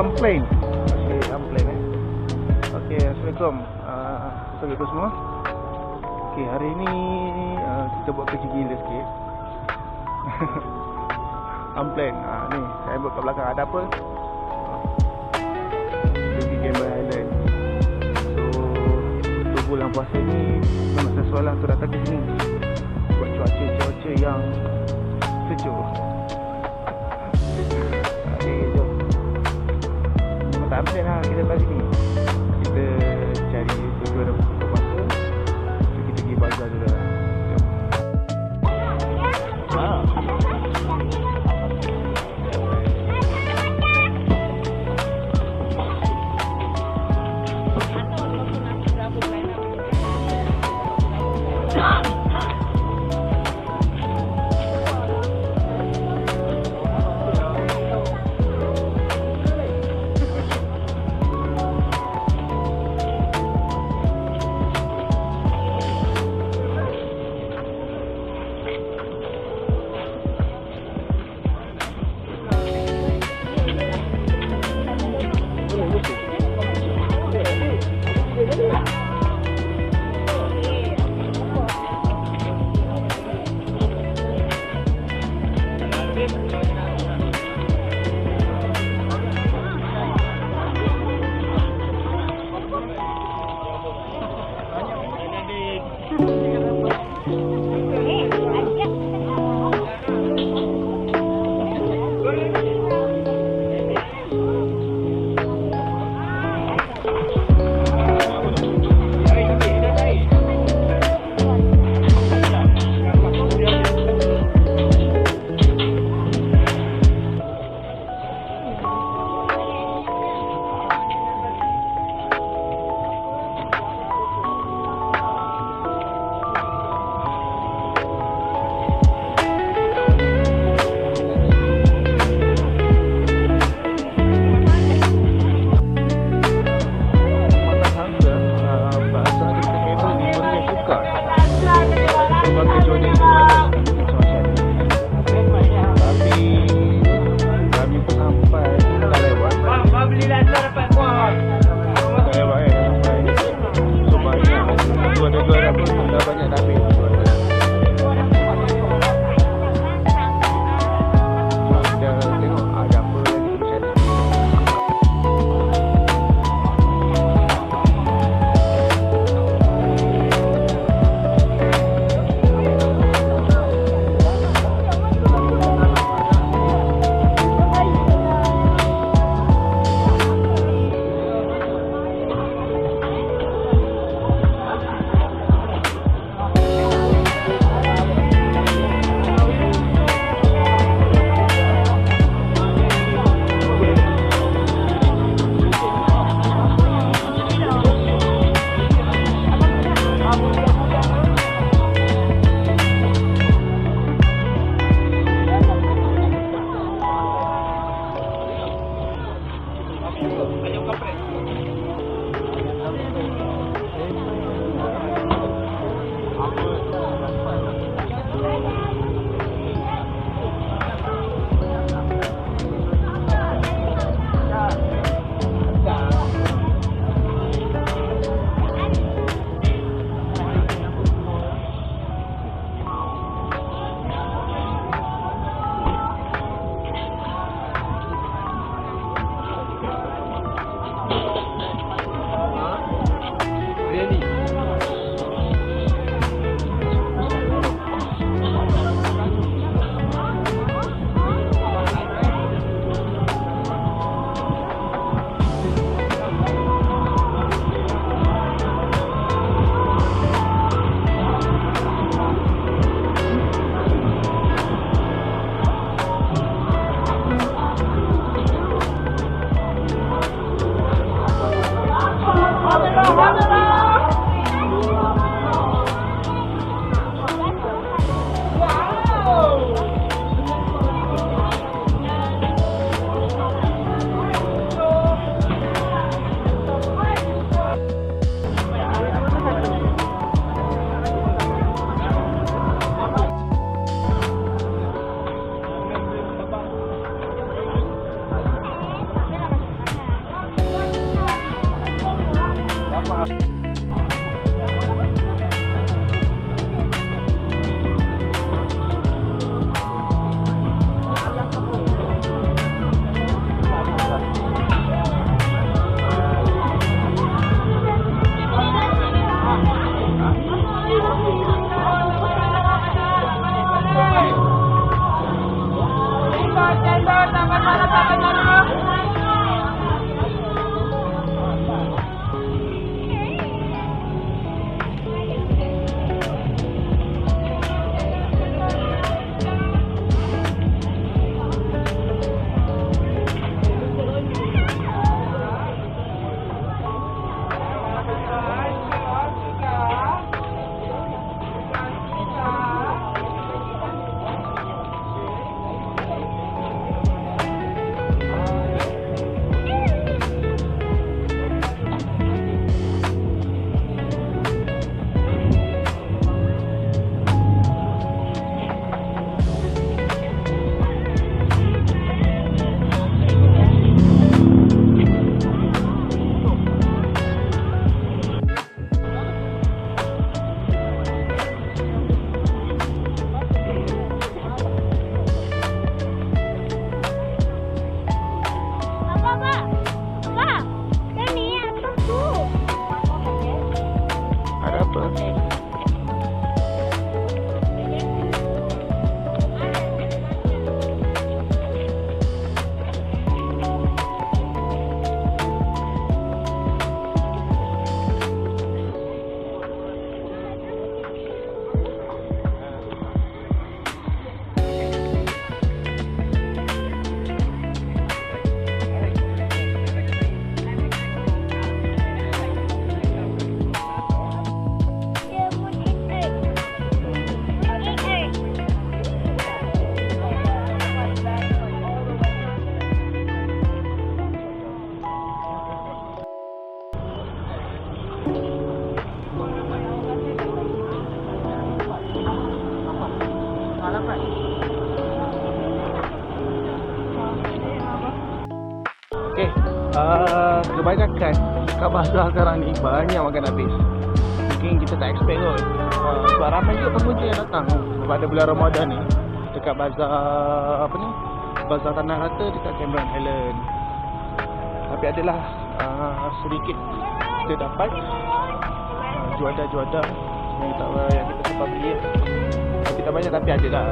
Amplain. Okey, Amplain Okey, Assalamualaikum. Assalamualaikum semua. Okey, hari ni kita buat kerja gila sikit. Amplain. Ni saya buat kat belakang ada apa? Pergi Gamble Island. So bulan puasa ni memang sesuai lah tu datang ke sini. Buat cuaca yang sejuk. Jom. Memang tak ambil lah kita kat sini. Kita cari burger buka puasa. So kita pergi bazar dulu lah. Jom. Kebanyakan kat bazar sekarang ni banyak makan habis. Mungkin kita tak expect kot. Sebab ramai juga pengunjung yang datang pada bulan Ramadan ni dekat bazar apa ni? Bazar Tanah Rata dekat Cameron Highland. Tapi adalah sedikit kita dapat juadah-juadah yang kita sempat beli. Tapi tak banyak tapi adalah.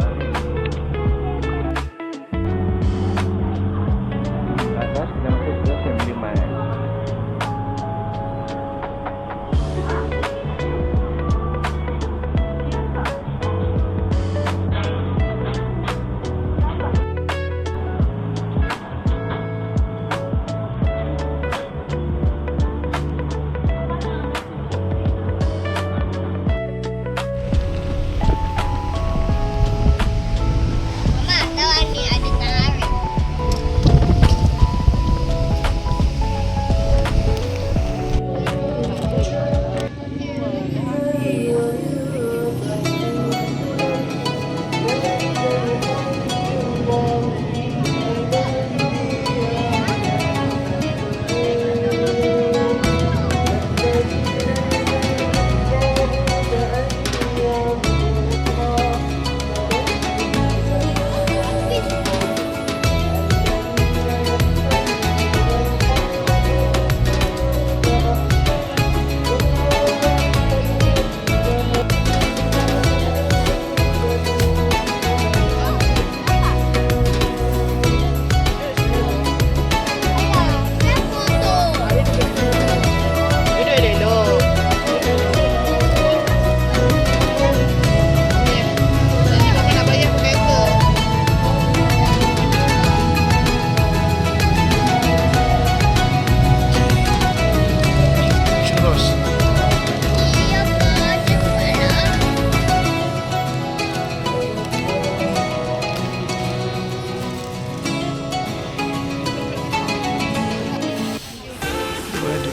Atas kita masuk ke Family Mart.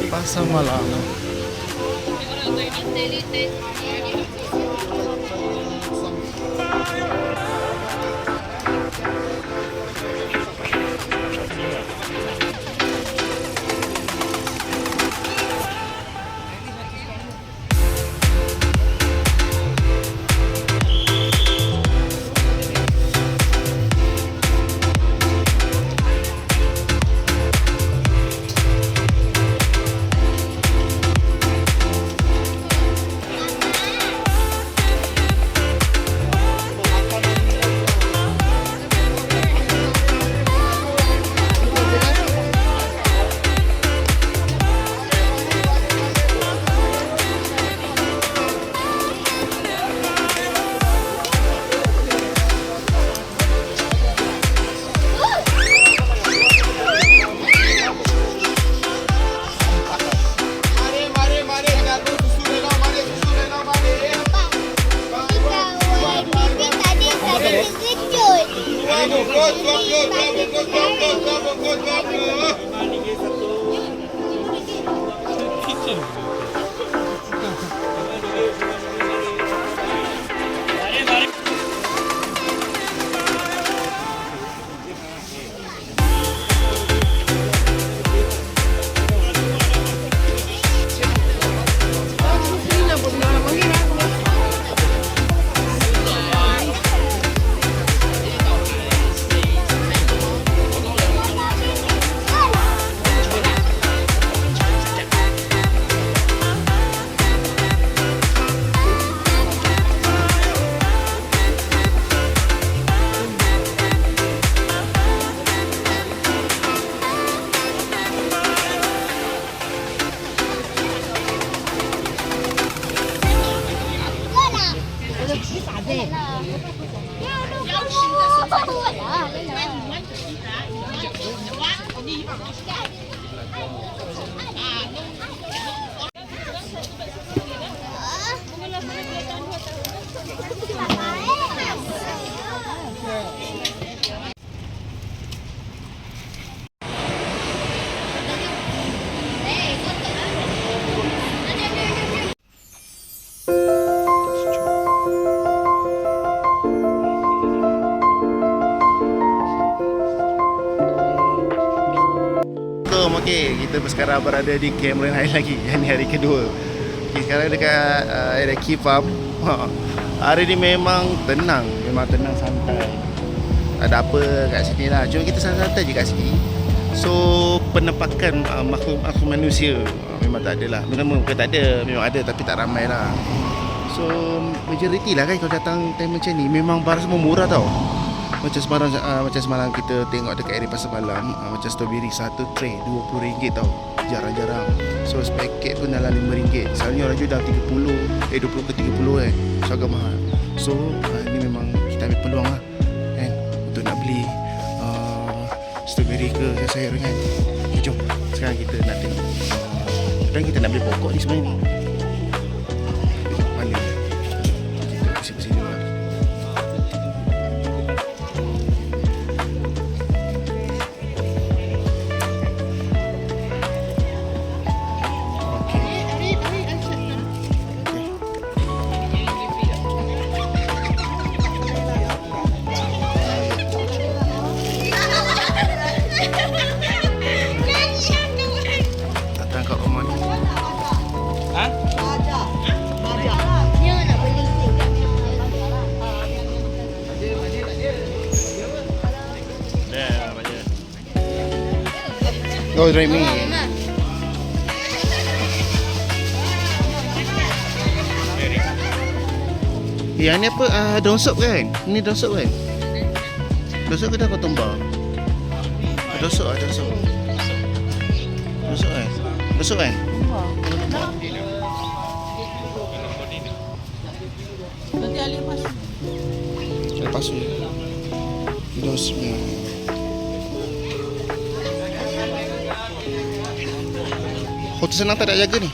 Pasar malam. Okey, kita sekarang berada di Cameron High lagi. Yang ni hari kedua. Okay, sekarang dekat area Key Farm. Hari ni memang tenang, santai. Tak ada apa kat sini lah. Cuma kita santai je kat sini. So penampakan makhluk manusia memang tak ada lah. Bukan tak ada, memang ada tapi tak ramai lah. So majoriti lah kan kalau datang time macam ni memang barang semua murah tau. Macam semalam kita tengok dekat area pasar malam, macam strawberry satu tray RM20 tau. Jarang-jarang. So sepaket pun dalam RM5. Selalunya orang jual dalam 20 ke 30 kan. So agak mahal. So ni memang kita ambil peluang lah kan, untuk nak beli strawberry ke sayur kan. Jom sekarang kita nak tengok. Dan kita nak beli pokok ni sebenarnya ni. Mana? Kita pusing-pusing dulu lah. Oh, Remy. Yang ni apa? Daun sop kan? Ni daun sop kan? Daun sop ke dah kau tombak? Daun sop daun sop. Daun sop kan? Daun sop kan? Nanti alih pasal. Lepas tu. Daun sop. Hotel senang tak nak jaga ni.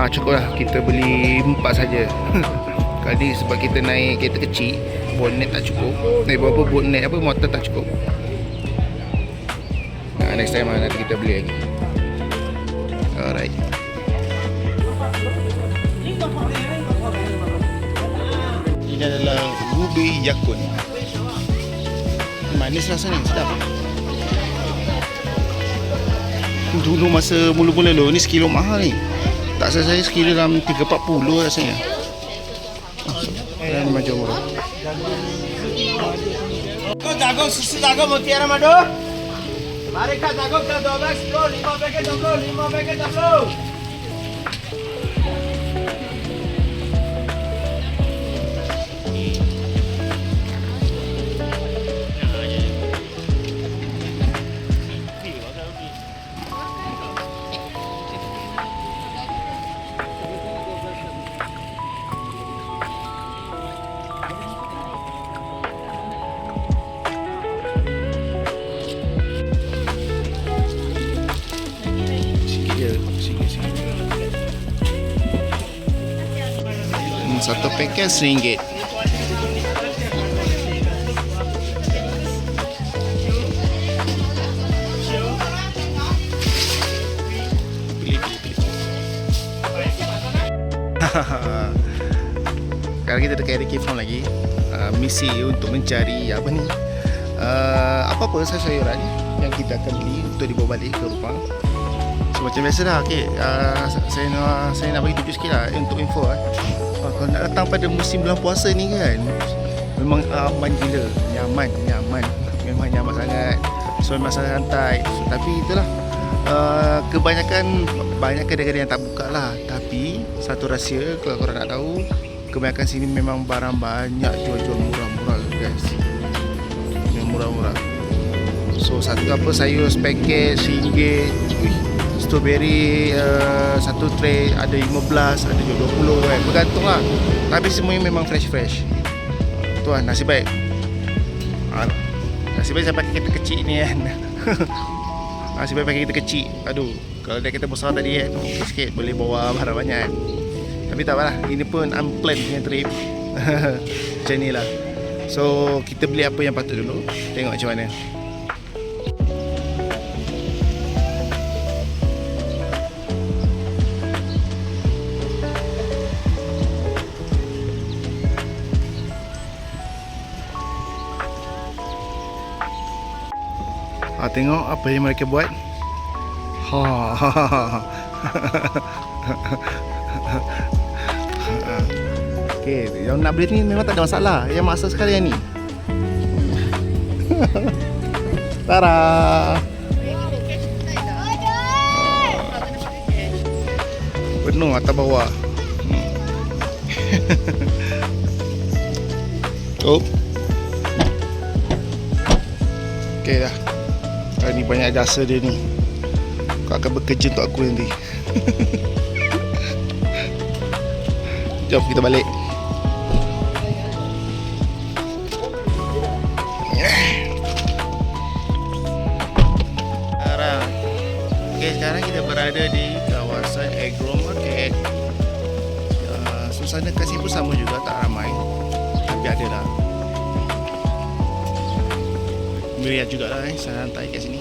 Cukup lah, kita beli 4 saja. Kali ni sebab kita naik kereta kecil, bonnet tak cukup. Bonnet apa, motor tak cukup. Next time lah, nanti kita beli lagi. Alright. Ini adalah Ruby Yakun. Manis rasanya, sedap. Dulu masa mula-mula lo ni sekilo mahal ni. Tak salah saya sekilo dalam 340 rasanya. Memang macam murah. Jagung, susu jagung, mutiara madu. Mari kak jagung ke 12 kilo, 5 paket jagung, 5 paket jagung. Satu paket RM1. Sekarang kita dekat area K-Farm lagi. Misi untuk mencari apa ni? Apa-apa sayur-sayuran yang kita akan beli untuk dibawa balik ke rumah. So, macam biasa lah. Okay, saya nak bagi tunjuk sikit lah untuk info. Kalau nak datang pada musim bulan puasa ni kan, memang aman gila. Nyaman. Memang nyaman sangat. So memang sangat santai. So, tapi itulah, kebanyakan kedai-kedai yang tak buka lah. Tapi satu rahsia, kalau korang nak tahu, kebanyakan sini memang barang banyak jual-jual murah-murah guys. Yang murah-murah. So satu apa sayur sepaket RM1. Strawberry satu tray ada 15, ada juga 20 kan, bergantung lah. Tapi semuanya memang fresh. Tu lah, nasib baik. Nasib baik saya pakai kereta kecil ni kan. Nasib baik pakai kereta kecil. Aduh, kalau dia kereta besar tadi kan, okey sikit, boleh bawa barang banyak kan. Tapi tak apalah, ini pun unplanned punya trip. Macam ni lah. So kita beli apa yang patut dulu, tengok macam mana. Tengok apa yang mereka buat. Okay, yang nak beli ni memang tak ada masalah. Yang maksud sekali yang ni. Tara. Penuh atas bawah. Oh. Okay dah. Ni banyak jasa dia ni. Kau akan bekerja untuk aku nanti. Jom kita balik. Sekarang kita berada di kawasan Agro Market. Suasana kat sini pun sama juga, tak ramai. Tapi ada lah. Meriah jugalah santai kat sini.